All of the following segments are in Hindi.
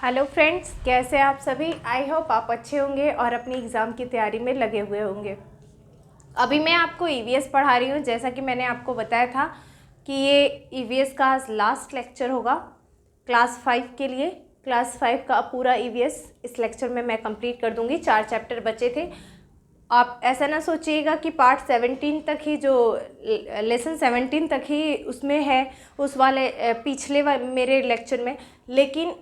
हेलो फ्रेंड्स, कैसे आप सभी। आई होप आप अच्छे होंगे और अपनी एग्ज़ाम की तैयारी में लगे हुए होंगे। अभी मैं आपको ईवीएस पढ़ा रही हूँ। जैसा कि मैंने आपको बताया था कि ये ईवीएस का आज लास्ट लेक्चर होगा क्लास 5 के लिए। क्लास 5 का पूरा ईवीएस इस लेक्चर में मैं कंप्लीट कर दूँगी। 4 चैप्टर बचे थे। आप ऐसा ना सोचिएगा कि पार्ट 17 तक ही, जो लेसन 17 तक ही उसमें है, उस वाले पिछले मेरे लेक्चर में। लेकिन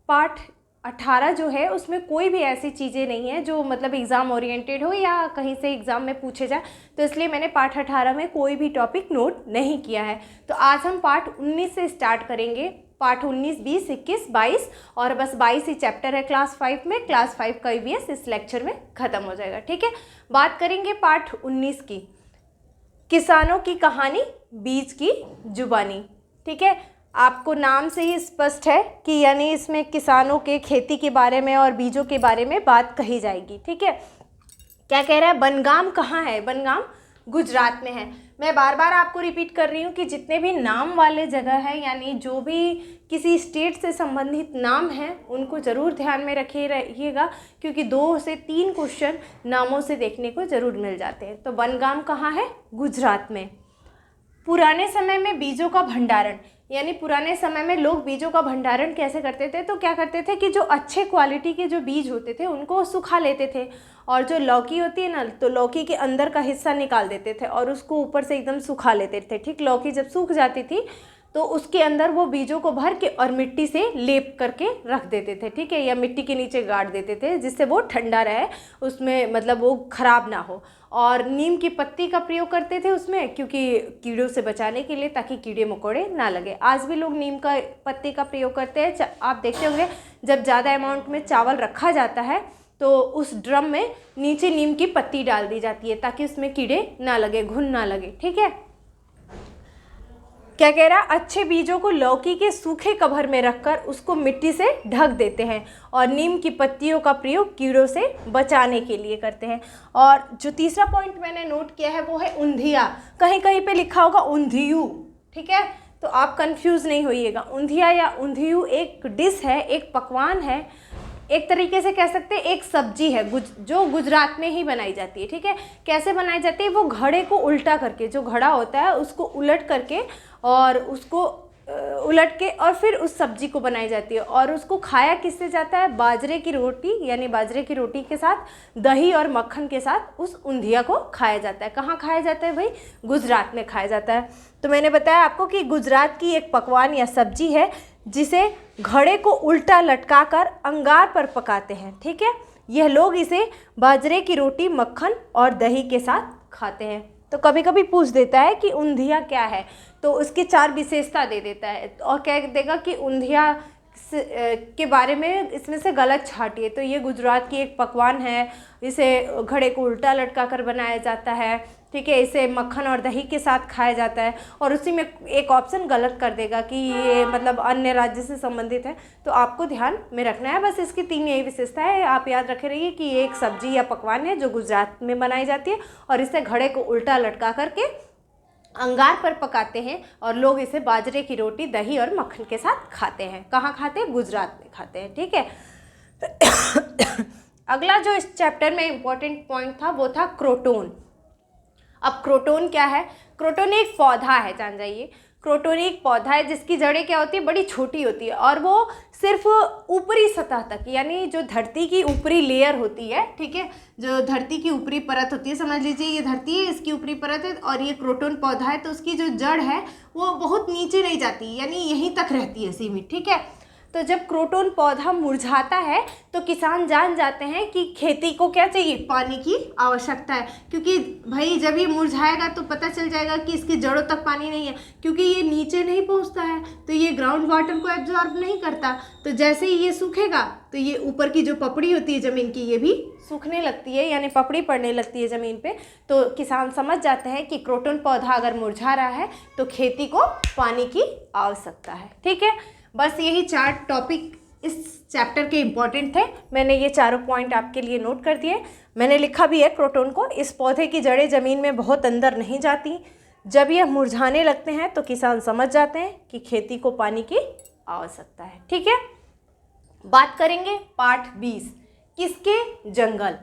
पार्ट 18 जो है उसमें कोई भी ऐसी चीज़ें नहीं है जो मतलब एग्ज़ाम ओरिएंटेड हो या कहीं से एग्ज़ाम में पूछे जाए, तो इसलिए मैंने पार्ट 18 में कोई भी टॉपिक नोट नहीं किया है। तो आज हम पार्ट 19 से स्टार्ट करेंगे। पार्ट 19, 20, 21, 22 और बस 22 ही चैप्टर है क्लास 5 में। क्लास 5 का ईवीएस इस लेक्चर में ख़त्म हो जाएगा। ठीक है, बात करेंगे पार्ट 19 की। किसानों की कहानी, बीज की जुबानी। ठीक है, आपको नाम से ही स्पष्ट है कि यानी इसमें किसानों के खेती के बारे में और बीजों के बारे में बात कही जाएगी। ठीक है, क्या कह रहा है, बनगाम कहाँ है? बनगाम गुजरात में है। मैं बार बार आपको रिपीट कर रही हूँ कि जितने भी नाम वाले जगह है, यानी जो भी किसी स्टेट से संबंधित नाम हैं, उनको ज़रूर ध्यान में रखिएगा, क्योंकि 2 से 3 क्वेश्चन नामों से देखने को ज़रूर मिल जाते हैं। तो बनगाम कहाँ है? गुजरात में। पुराने समय में बीजों का भंडारण, यानी पुराने समय में लोग बीजों का भंडारण कैसे करते थे? तो क्या करते थे कि जो अच्छे क्वालिटी के जो बीज होते थे उनको सुखा लेते थे, और जो लौकी होती है ना, तो लौकी के अंदर का हिस्सा निकाल देते थे और उसको ऊपर से एकदम सुखा लेते थे। ठीक, लौकी जब सूख जाती थी तो उसके अंदर वो बीजों को भर के और मिट्टी से लेप करके रख देते थे। ठीक है, या मिट्टी के नीचे गाड़ देते थे, जिससे वो ठंडा रहे, उसमें मतलब वो ख़राब ना हो। और नीम की पत्ती का प्रयोग करते थे उसमें, क्योंकि कीड़ों से बचाने के लिए, ताकि कीड़े मकोड़े ना लगे। आज भी लोग नीम का पत्ती का प्रयोग करते हैं। आप देखते होंगे जब ज़्यादा अमाउंट में चावल रखा जाता है तो उस ड्रम में नीचे नीम की पत्ती डाल दी जाती है, ताकि उसमें कीड़े ना लगे, घुन ना लगे। ठीक है, क्या कह रहा, अच्छे बीजों को लौकी के सूखे कवर में रखकर उसको मिट्टी से ढक देते हैं और नीम की पत्तियों का प्रयोग कीड़ों से बचाने के लिए करते हैं। और जो तीसरा पॉइंट मैंने नोट किया है वो है ऊंधिया। कहीं कहीं पे लिखा होगा ऊंधियू। ठीक है, तो आप कंफ्यूज नहीं होइएगा। ऊंधिया या ऊंधियू एक डिश है, एक पकवान है, एक तरीके से कह सकते हैं एक सब्जी है जो गुजरात में ही बनाई जाती है। ठीक है, कैसे बनाई जाती है? वो घड़े को उल्टा करके, जो घड़ा होता है उसको उलट करके और उसको उलट के और फिर उस सब्जी को बनाई जाती है। और उसको खाया किससे जाता है? बाजरे की रोटी, यानी बाजरे की रोटी के साथ दही और मक्खन के साथ उस ऊंधिया को खाया जाता है। कहाँ खाया जाता है भाई? गुजरात में खाया जाता है। तो मैंने बताया आपको कि गुजरात की एक पकवान या सब्जी है जिसे घड़े को उल्टा लटकाकर अंगार पर पकाते हैं। ठीक है, यह लोग इसे बाजरे की रोटी, मक्खन और दही के साथ खाते हैं। तो कभी कभी पूछ देता है कि ऊंधिया क्या है, तो उसकी 4 विशेषता दे देता है और कह देगा कि ऊंधिया के बारे में इसमें से गलत छाटिए। तो ये गुजरात की एक पकवान है, इसे घड़े को उल्टा लटका कर बनाया जाता है। ठीक है, इसे मक्खन और दही के साथ खाया जाता है। और उसी में एक ऑप्शन गलत कर देगा कि ये मतलब अन्य राज्य से संबंधित है, तो आपको ध्यान में रखना है। बस इसकी 3 यही विशेषता है, आप याद रखे रहिए कि ये एक सब्जी या पकवान है जो गुजरात में बनाई जाती है और इसे घड़े को उल्टा लटका करके अंगार पर पकाते हैं और लोग इसे बाजरे की रोटी, दही और मक्खन के साथ खाते हैं। कहाँ खाते हैं? गुजरात में खाते हैं। ठीक है, अगला जो इस चैप्टर में इम्पोर्टेंट पॉइंट था वो था क्रोटोन। अब क्रोटोन क्या है? क्रोटोन एक पौधा है, जान जाइए। क्रोटोन एक पौधा है जिसकी जड़ें क्या होती है? बड़ी छोटी होती है और वो सिर्फ ऊपरी सतह तक, यानी जो धरती की ऊपरी लेयर होती है, ठीक है, जो धरती की ऊपरी परत होती है, समझ लीजिए ये धरती है, इसकी ऊपरी परत है और ये क्रोटोन पौधा है, तो उसकी जो जड़ है वो बहुत नीचे नहीं जाती, यानी यहीं तक रहती है सीमित। ठीक है, तो जब क्रोटोन पौधा मुरझाता है तो किसान जान जाते हैं कि खेती को क्या चाहिए? पानी की आवश्यकता है, क्योंकि भाई जब ये मुरझाएगा तो पता चल जाएगा कि इसकी जड़ों तक पानी नहीं है, क्योंकि ये नीचे नहीं पहुंचता है तो ये ग्राउंड वाटर को एब्जॉर्ब नहीं करता। तो जैसे ही ये सूखेगा तो ये ऊपर की जो पपड़ी होती है ज़मीन की, ये भी सूखने लगती है, यानी पपड़ी पड़ने लगती है ज़मीन पे। तो किसान समझ जाते हैं कि क्रोटोन पौधा अगर मुरझा रहा है तो खेती को पानी की आवश्यकता है। ठीक है, बस यही 4 टॉपिक इस चैप्टर के इम्पॉर्टेंट थे। मैंने ये चारों पॉइंट आपके लिए नोट कर दिए। मैंने लिखा भी है क्रोटोन को, इस पौधे की जड़ें ज़मीन में बहुत अंदर नहीं जाती। जब यह मुरझाने लगते हैं तो किसान समझ जाते हैं कि खेती को पानी की आवश्यकता है। ठीक है, बात करेंगे पाठ 20, किसके? जंगल।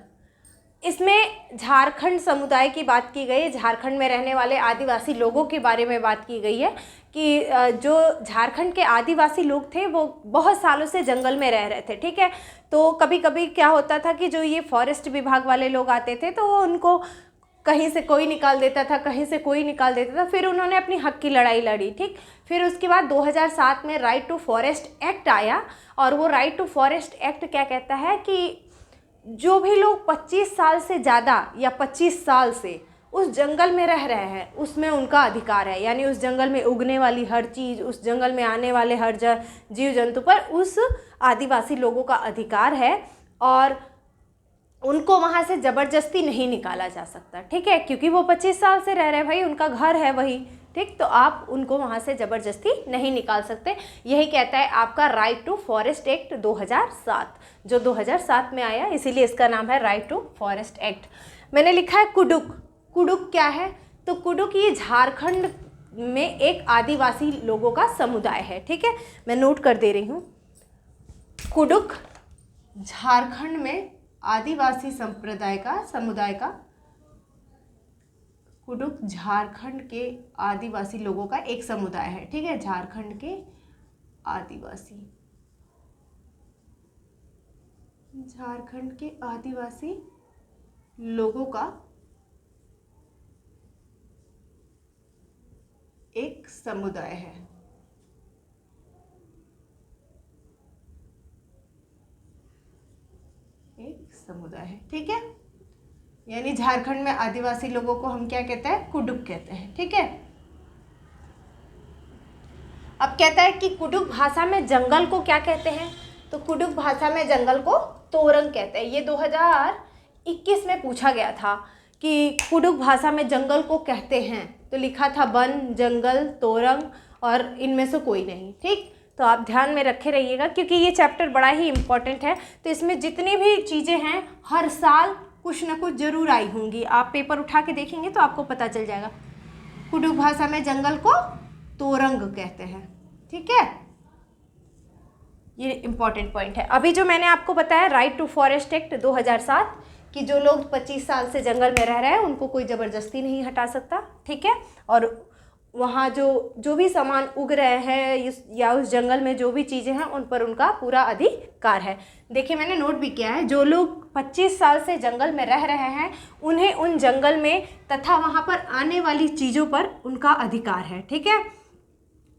इसमें झारखंड समुदाय की बात की गई है, झारखंड में रहने वाले आदिवासी लोगों के बारे में बात की गई है कि जो झारखंड के आदिवासी लोग थे वो बहुत सालों से जंगल में रह रहे थे, ठीक है। तो कभी कभी क्या होता था कि जो ये फॉरेस्ट विभाग वाले लोग आते थे तो वो उनको कहीं से कोई निकाल देता था, कहीं से कोई निकाल देता था। फिर उन्होंने अपनी हक की लड़ाई लड़ी, ठीक। फिर उसके बाद 2007 में राइट टू फॉरेस्ट एक्ट आया, और वो राइट टू फॉरेस्ट एक्ट क्या कहता है कि जो भी लोग 25 साल से ज़्यादा या 25 साल से उस जंगल में रह रहे हैं उसमें उनका अधिकार है। यानी उस जंगल में उगने वाली हर चीज़, उस जंगल में आने वाले हर जीव जंतु पर उस आदिवासी लोगों का अधिकार है, और उनको वहाँ से ज़बरदस्ती नहीं निकाला जा सकता, ठीक है। क्योंकि वो 25 साल से रह रहे, भाई उनका घर है वही, ठीक। तो आप उनको वहाँ से ज़बरदस्ती नहीं निकाल सकते। यही कहता है आपका राइट टू फॉरेस्ट एक्ट 2007, जो 2007 में आया, इसीलिए इसका नाम है राइट टू फॉरेस्ट एक्ट। मैंने लिखा है कुडुक। कुडुक क्या है? तो कुडुक ये झारखंड में एक आदिवासी लोगों का समुदाय है, ठीक है। मैं नोट कर दे रही हूँ। कुडुक झारखंड में आदिवासी समुदाय का कुडुक झारखंड के आदिवासी लोगों का एक समुदाय है, ठीक है। झारखंड के आदिवासी लोगों का एक समुदाय है, ठीक है। यानी झारखंड में आदिवासी लोगों को हम क्या कहते हैं? कुडुक कहते हैं, ठीक है। अब कहता है कि कुडुक भाषा में जंगल को क्या कहते हैं? तो कुडुक भाषा में जंगल को तोरंग कहते हैं। ये 2021 में पूछा गया था कि कुडुक भाषा में जंगल को कहते हैं, तो लिखा था वन, जंगल, तोरंग, और इनमें से कोई नहीं, ठीक। तो आप ध्यान में रखे रहिएगा क्योंकि ये चैप्टर बड़ा ही इम्पोर्टेंट है। तो इसमें जितनी भी चीज़ें हैं हर साल कुछ ना कुछ जरूर आई होंगी। आप पेपर उठा के देखेंगे तो आपको पता चल जाएगा। कुडुक भाषा में जंगल को तोरंग कहते हैं, ठीक है। ये इम्पॉर्टेंट पॉइंट है। अभी जो मैंने आपको बताया राइट टू फॉरेस्ट एक्ट 2007 कि जो लोग 25 साल से जंगल में रह रहे हैं उनको कोई ज़बरदस्ती नहीं हटा सकता, ठीक है। और वहाँ जो भी सामान उग रहे हैं या उस जंगल में जो भी चीज़ें हैं उन पर उनका पूरा अधिकार है। देखिए मैंने नोट भी किया है, जो लोग 25 साल से जंगल में रह रहे हैं उन्हें उन जंगल में तथा वहाँ पर आने वाली चीज़ों पर उनका अधिकार है, ठीक है।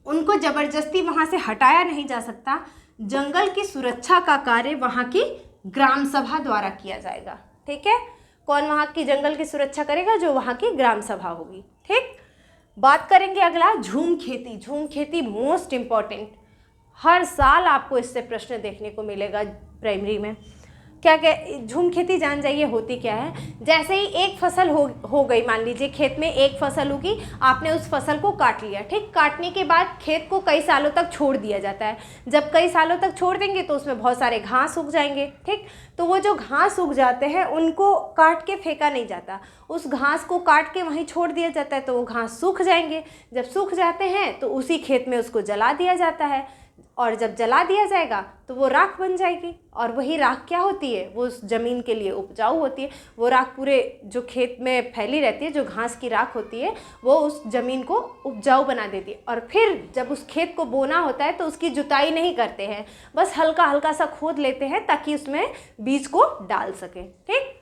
उनको ज़बरदस्ती वहाँ से हटाया नहीं जा सकता। जंगल की सुरक्षा का कार्य वहाँ की ग्राम सभा द्वारा किया जाएगा, ठीक है। कौन वहाँ की जंगल की सुरक्षा करेगा? जो वहाँ की ग्राम सभा होगी, ठीक। बात करेंगे अगला झूम खेती। झूम खेती मोस्ट इम्पॉर्टेंट, हर साल आपको इससे प्रश्न देखने को मिलेगा प्राइमरी में। क्या झूम खेती जान जाइए होती क्या है। जैसे ही एक फसल हो गई, मान लीजिए खेत में एक फसल होगी, आपने उस फसल को काट लिया, ठीक। काटने के बाद खेत को कई सालों तक छोड़ दिया जाता है। जब कई सालों तक छोड़ देंगे तो उसमें बहुत सारे घास उग जाएंगे, ठीक। तो वो जो घास उग जाते हैं उनको काट के फेंका नहीं जाता, उस घास को काट के वहीं छोड़ दिया जाता है। तो वो घास सूख जाएंगे, जब सूख जाते हैं तो उसी खेत में उसको जला दिया जाता है, और जब जला दिया जाएगा तो वो राख बन जाएगी। और वही राख क्या होती है? वो उस ज़मीन के लिए उपजाऊ होती है। वो राख पूरे जो खेत में फैली रहती है, जो घास की राख होती है, वो उस ज़मीन को उपजाऊ बना देती है। और फिर जब उस खेत को बोना होता है तो उसकी जुताई नहीं करते हैं, बस हल्का हल्का सा खोद लेते हैं ताकि उसमें बीज को डाल सकें, ठीक।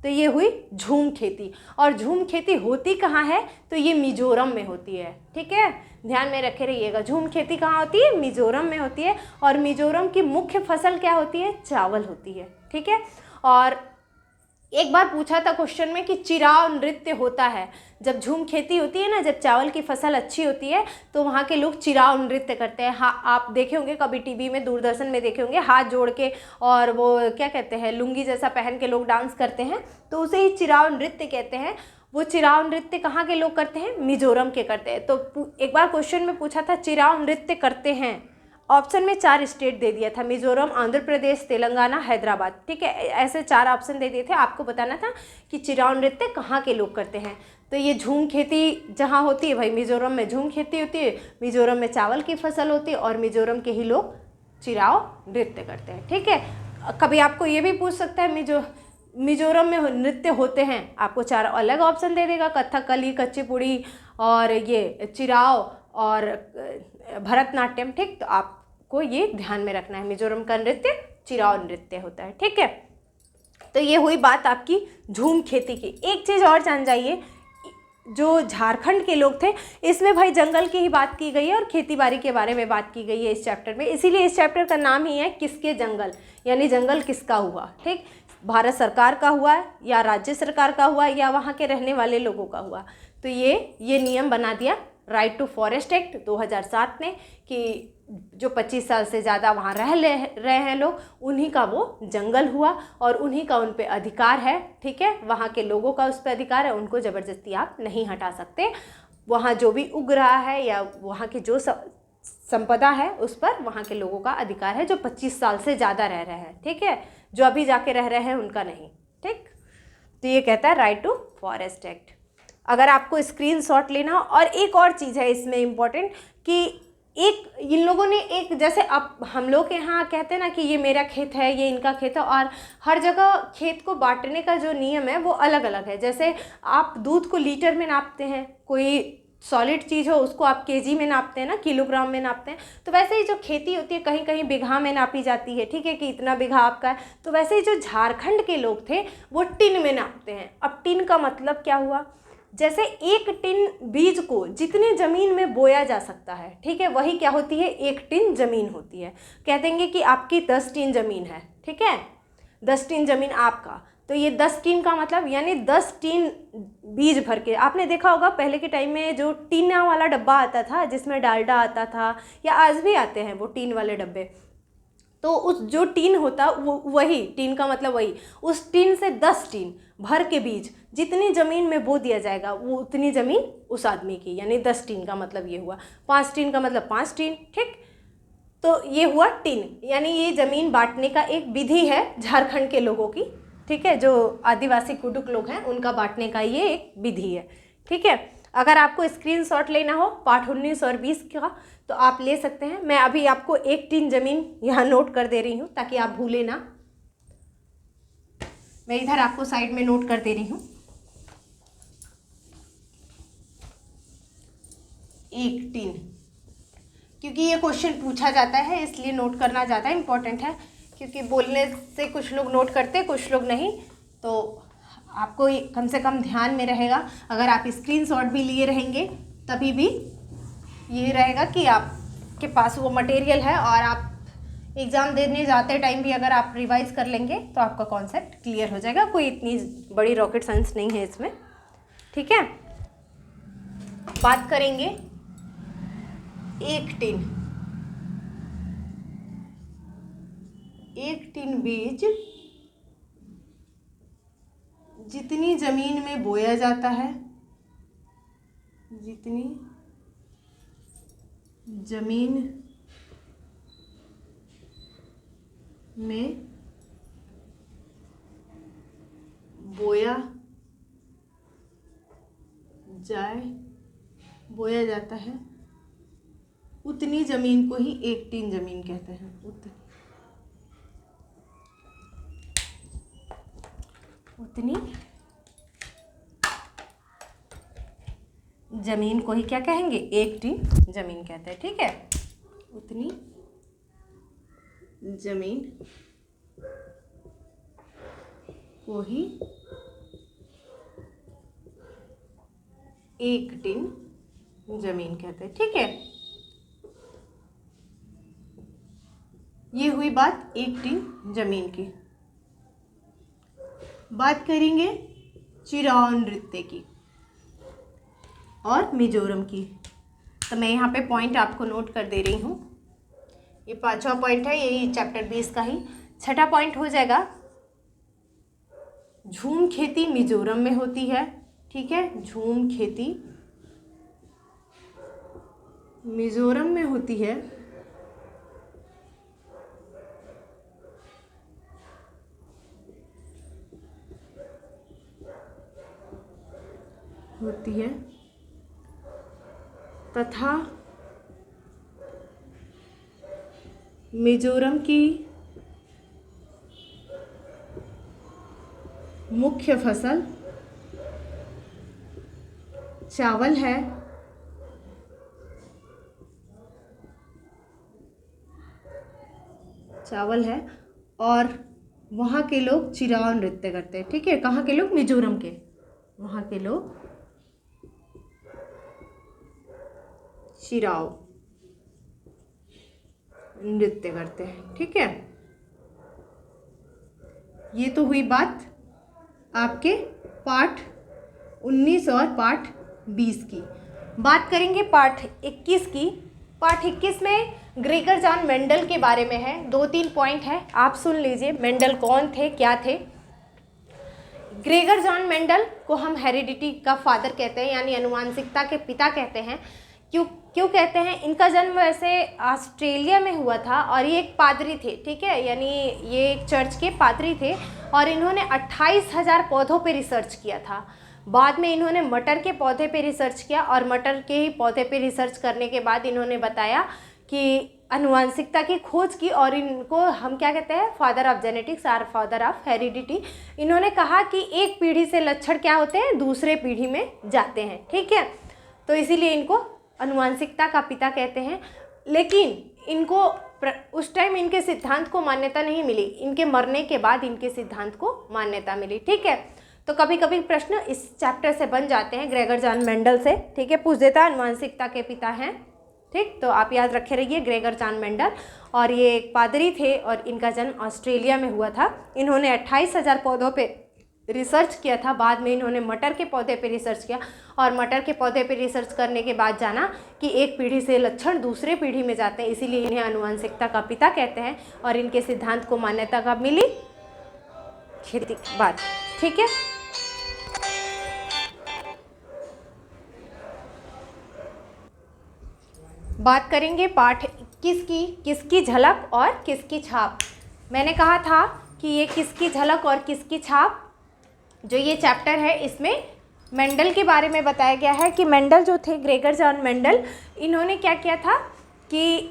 तो ये हुई झूम खेती। और झूम खेती होती कहाँ है? तो ये मिजोरम में होती है, ठीक है। ध्यान में रखे रहिएगा, झूम खेती कहाँ होती है? मिजोरम में होती है। और मिजोरम की मुख्य फसल क्या होती है? चावल होती है, ठीक है। और एक बार पूछा था क्वेश्चन में कि चिराव नृत्य होता है। जब झूम खेती होती है ना, जब चावल की फसल अच्छी होती है तो वहाँ के लोग चिराव नृत्य करते हैं। हाँ, आप देखे होंगे कभी टीवी में, दूरदर्शन में देखे होंगे, हाथ जोड़ के और वो क्या कहते हैं, लुंगी जैसा पहन के लोग डांस करते हैं, तो उसे ही चिराव नृत्य कहते हैं। वो चिराव नृत्य कहाँ के लोग करते हैं? मिजोरम के करते हैं। तो एक बार क्वेश्चन में पूछा था चिराव नृत्य करते हैं, ऑप्शन में 4 स्टेट दे दिया था, मिजोरम, आंध्र प्रदेश, तेलंगाना, हैदराबाद, ठीक है। ऐसे 4 ऑप्शन दे दिए थे, आपको बताना था कि चिराव नृत्य कहाँ के लोग करते हैं। तो ये झूम खेती जहाँ होती है, भाई मिजोरम में झूम खेती होती है, मिजोरम में चावल की फसल होती है और मिजोरम के ही लोग चिराओ नृत्य करते हैं। ठीक है, कभी आपको ये भी पूछ सकता है मिजोरम में नृत्य होते हैं, आपको 4 अलग ऑप्शन दे देगा, कथकली, कुचिपुड़ी और ये चिराओ और भरतनाट्यम। ठीक, तो आपको ये ध्यान में रखना है, मिजोरम का नृत्य चिराओ नृत्य होता है। ठीक है, तो ये हुई बात आपकी झूम खेती की। एक चीज़ और जान जाइए, जो झारखंड के लोग थे, इसमें भाई जंगल की ही बात की गई है और खेतीबाड़ी के बारे में बात की गई है इस चैप्टर में, इसीलिए इस चैप्टर का नाम ही है किसके जंगल, यानी जंगल किसका हुआ। ठीक, भारत सरकार का हुआ या राज्य सरकार का हुआ या वहाँ के रहने वाले लोगों का हुआ। तो ये नियम बना दिया राइट टू फॉरेस्ट एक्ट 2007 ने कि जो 25 साल से ज़्यादा वहाँ रहे हैं लोग, उन्हीं का वो जंगल हुआ और उन्हीं का उन पे अधिकार है। ठीक है, वहाँ के लोगों का उस पर अधिकार है, उनको ज़बरदस्ती आप नहीं हटा सकते। वहाँ जो भी उग रहा है या वहाँ की जो संपदा है उस पर वहाँ के लोगों का अधिकार है, जो 25 साल से ज़्यादा रह रहे हैं। ठीक है, जो अभी जाके रह रहे हैं उनका नहीं। ठीक, तो ये कहता है राइट टू फॉरेस्ट एक्ट। अगर आपको स्क्रीनशॉट लेना हो, और एक और चीज़ है इसमें इम्पोर्टेंट कि एक इन लोगों ने एक, जैसे अब हम लोग के यहाँ कहते हैं ना कि ये मेरा खेत है, ये इनका खेत है, और हर जगह खेत को बांटने का जो नियम है वो अलग अलग है। जैसे आप दूध को लीटर में नापते हैं, कोई सॉलिड चीज़ हो उसको आप केजी में नापते हैं ना, किलोग्राम में नापते हैं, तो वैसे ही जो खेती होती है कहीं कहीं बीघा में नापी जाती है। ठीक है, कि इतना बीघा आपका है, तो वैसे ही जो झारखंड के लोग थे वो टिन में नापते हैं। अब टिन का मतलब क्या हुआ, जैसे एक टिन बीज को जितने ज़मीन में बोया जा सकता है, ठीक है, वही क्या होती है, एक टिन ज़मीन होती है। कह देंगे कि आपकी 10 टिन ज़मीन है, ठीक है, 10 टिन ज़मीन आपका, तो ये 10 टिन का मतलब यानी 10 टिन बीज भर के। आपने देखा होगा पहले के टाइम में जो टीना वाला डब्बा आता था जिसमें डालडा आता था, या आज भी आते हैं वो टीन वाले डब्बे, तो उस जो टीन होता वो वही टीन का मतलब वही, उस टीन से 10 टीन भर के बीज जितनी ज़मीन में बो दिया जाएगा वो उतनी ज़मीन उस आदमी की, यानी 10 टीन का मतलब ये हुआ। 5 टीन का मतलब 5 टीन। ठीक, तो ये हुआ टीन, यानी ये ज़मीन बांटने का एक विधि है झारखंड के लोगों की। ठीक है, जो आदिवासी कुडुक लोग हैं उनका बांटने का ये एक विधि है। ठीक है, अगर आपको स्क्रीनशॉट लेना हो पाठ 19 और 20 का तो आप ले सकते हैं। मैं अभी आपको एक टीन ज़मीन यहाँ नोट कर दे रही हूँ ताकि आप भूलें ना। मैं इधर आपको साइड में नोट कर दे रही हूँ, एक टीन, क्योंकि ये क्वेश्चन पूछा जाता है इसलिए नोट करना ज़्यादा इम्पोर्टेंट है, क्योंकि बोलने से कुछ लोग नोट करते कुछ लोग नहीं, तो आपको कम से कम ध्यान में रहेगा। अगर आप स्क्रीनशॉट भी लिए रहेंगे तभी भी ये रहेगा कि आपके पास वो मटेरियल है, और आप एग्ज़ाम देने जाते टाइम भी अगर आप रिवाइज कर लेंगे तो आपका कॉन्सेप्ट क्लियर हो जाएगा। कोई इतनी बड़ी रॉकेट साइंस नहीं है इसमें। ठीक है, बात करेंगे एक टिन बीज जितनी ज़मीन में बोया जाता है, जितनी ज़मीन में बोया जाता है उतनी ज़मीन को ही एक टिन ज़मीन कहते हैं। उतनी ज़मीन को ही क्या कहेंगे, एक टिन ज़मीन कहते हैं। ठीक है, उतनी ज़मीन को ही एक टिन ज़मीन कहते हैं। ठीक है, ये हुई बात एक टिन ज़मीन की। बात करेंगे चिराओ नृत्य की और मिजोरम की। तो मैं यहाँ पे पॉइंट आपको नोट कर दे रही हूँ। ये 5वां पॉइंट है, यही चैप्टर 20 का ही 6ठा पॉइंट हो जाएगा। झूम खेती मिजोरम में होती है। ठीक है, झूम खेती मिजोरम में होती है। तथा मिजोरम की मुख्य फसल चावल है। चावल है और वहाँ के लोग चिराव नृत्य करते हैं। ठीक है, कहाँ के लोग? मिजोरम के। वहाँ के लोग चिराव नृत्य करते हैं। ठीक है, ये तो हुई बात आपके पाठ 19 और पाठ 20 की। बात करेंगे पाठ 21 की। पाठ 21 में ग्रेगर जॉन मेंडल के बारे में है। 2-3 पॉइंट है, आप सुन लीजिए। मेंडल कौन थे, क्या थे? ग्रेगर जॉन मेंडल को हम हेरिडिटी का फादर कहते हैं, यानी आनुवांशिकता के पिता कहते हैं। क्यों कहते हैं? इनका जन्म वैसे ऑस्ट्रेलिया में हुआ था और ये एक पादरी थे। ठीक है, यानी ये एक चर्च के पादरी थे और इन्होंने 28,000 पौधों पे रिसर्च किया था। बाद में इन्होंने मटर के पौधे पे रिसर्च किया और मटर के ही पौधे पे रिसर्च करने के बाद इन्होंने बताया कि आनुवांशिकता की खोज की और इनको हम क्या कहते हैं? फादर ऑफ जेनेटिक्स और फादर ऑफ हेरिडिटी। इन्होंने कहा कि एक पीढ़ी से लक्षण क्या होते हैं, दूसरे पीढ़ी में जाते हैं। ठीक है, तो इसीलिए इनको आनुवांशिकता का पिता कहते हैं। लेकिन इनको उस टाइम इनके सिद्धांत को मान्यता नहीं मिली, इनके मरने के बाद इनके सिद्धांत को मान्यता मिली। ठीक है, तो कभी कभी प्रश्न इस चैप्टर से बन जाते हैं ग्रेगर जॉन मेंडल से। ठीक है, पूछ देता है आनुवांशिकता के पिता हैं। ठीक, तो आप याद रखे रहिए ग्रेगर जॉन मेंडल। और ये एक पादरी थे और इनका जन्म ऑस्ट्रेलिया में हुआ था। इन्होंने 28,000 पौधों पे रिसर्च किया था। बाद में इन्होंने मटर के पौधे पे रिसर्च किया और मटर के पौधे पे रिसर्च करने के बाद जाना कि एक पीढ़ी से लक्षण दूसरे पीढ़ी में जाते हैं, इसीलिए इन्हें आनुवांशिकता का पिता कहते हैं। और इनके सिद्धांत को मान्यता कब मिली? खेती के बाद। ठीक है, बात करेंगे पाठ 21 की, किसकी झलक और किसकी छाप। मैंने कहा था कि ये किसकी झलक और किसकी छाप, जो ये चैप्टर है इसमें मेंडल के बारे में बताया गया है कि मेंडल जो थे, ग्रेगर जॉन मेंडल, इन्होंने क्या किया था कि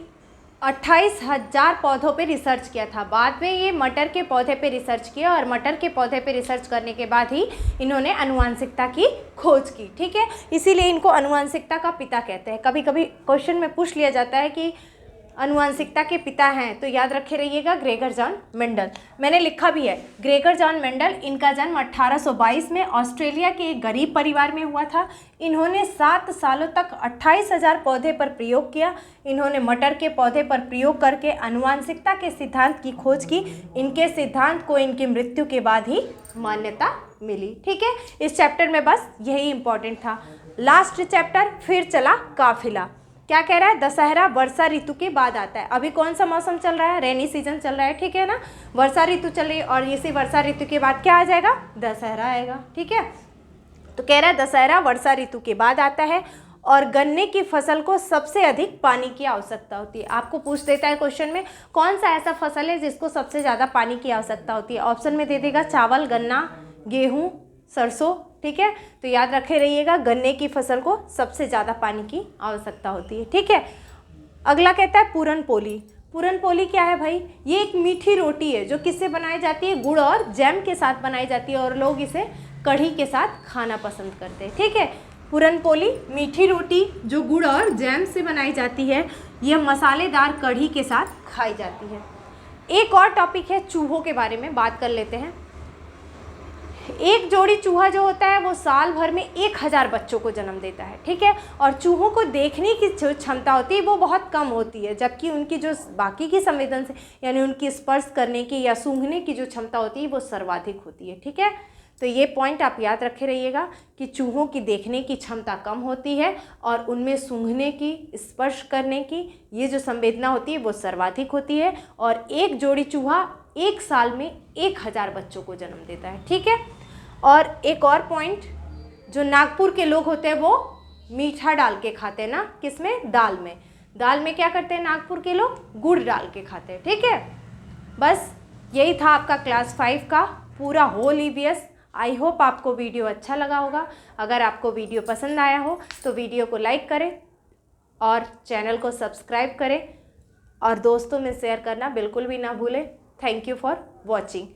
28,000 पौधों पे रिसर्च किया था। बाद में ये मटर के पौधे पे रिसर्च किया और मटर के पौधे पे रिसर्च करने के बाद ही इन्होंने आनुवांशिकता की खोज की। ठीक है, इसीलिए इनको आनुवांशिकता का पिता कहते हैं। कभी कभी क्वेश्चन में पूछ लिया जाता है कि आनुवांशिकता के पिता हैं, तो याद रखे रहिएगा ग्रेगर जॉन मेंडल। मैंने लिखा भी है ग्रेगर जॉन मेंडल, इनका जन्म 1822 में ऑस्ट्रेलिया के एक गरीब परिवार में हुआ था। इन्होंने 7 सालों तक 28,000 पौधे पर प्रयोग किया। इन्होंने मटर के पौधे पर प्रयोग करके आनुवांशिकता के सिद्धांत की खोज की। इनके सिद्धांत को इनकी मृत्यु के बाद ही मान्यता मिली। ठीक है, इस चैप्टर में बस यही इंपॉर्टेंट था। लास्ट चैप्टर फिर चला काफिला। क्या कह रहा है? दशहरा वर्षा ऋतु के बाद आता है। अभी कौन सा मौसम चल रहा है? रेनी सीजन चल रहा है। ठीक है ना, वर्षा ऋतु चल रही है और इसी वर्षा ऋतु के बाद क्या आ जाएगा? दशहरा आएगा। ठीक है, तो कह रहा है दशहरा वर्षा ऋतु के बाद आता है और गन्ने की फसल को सबसे अधिक पानी की आवश्यकता होती है। आपको पूछ देता है क्वेश्चन में कौन सा ऐसा फसल है जिसको सबसे ज़्यादा पानी की आवश्यकता होती है। ऑप्शन में दे देगा चावल, गन्ना, गेहूँ, सरसों। ठीक है, तो याद रखे रहिएगा गन्ने की फसल को सबसे ज़्यादा पानी की आवश्यकता होती है। ठीक है, अगला कहता है पूरन पोली। पूरन पोली क्या है भाई? ये एक मीठी रोटी है जो किससे बनाई जाती है? गुड़ और जैम के साथ बनाई जाती है और लोग इसे कढ़ी के साथ खाना पसंद करते हैं। ठीक है, पूरन पोली मीठी रोटी जो गुड़ और जैम से बनाई जाती है, यह मसालेदार कढ़ी के साथ खाई जाती है। एक और टॉपिक है चूहों के बारे में बात कर लेते हैं। एक जोड़ी चूहा जो होता है वो साल भर में 1000 बच्चों को जन्म देता है। ठीक है, और चूहों को देखने की जो क्षमता होती है वो बहुत कम होती है, जबकि उनकी जो बाकी की संवेदन से यानी उनकी स्पर्श करने की या सूंघने की जो क्षमता होती है वो सर्वाधिक होती है। ठीक है, तो ये पॉइंट आप याद रखे रहिएगा कि चूहों की देखने की क्षमता कम होती है और उनमें सूंघने की, स्पर्श करने की ये जो संवेदना होती है वो सर्वाधिक होती है। और एक जोड़ी चूहा एक साल में 1000 बच्चों को जन्म देता है। ठीक है, और एक और पॉइंट, जो नागपुर के लोग होते हैं वो मीठा डाल के खाते हैं ना, किसमें? दाल में। दाल में क्या करते हैं नागपुर के लोग? गुड़ डाल के खाते हैं। ठीक है, बस यही था आपका क्लास 5 का पूरा होल EVS। आई होप आपको वीडियो अच्छा लगा होगा। अगर आपको वीडियो पसंद आया हो तो वीडियो को लाइक करें और चैनल को सब्सक्राइब करें और दोस्तों में शेयर करना बिल्कुल भी ना भूलें। Thank you for watching.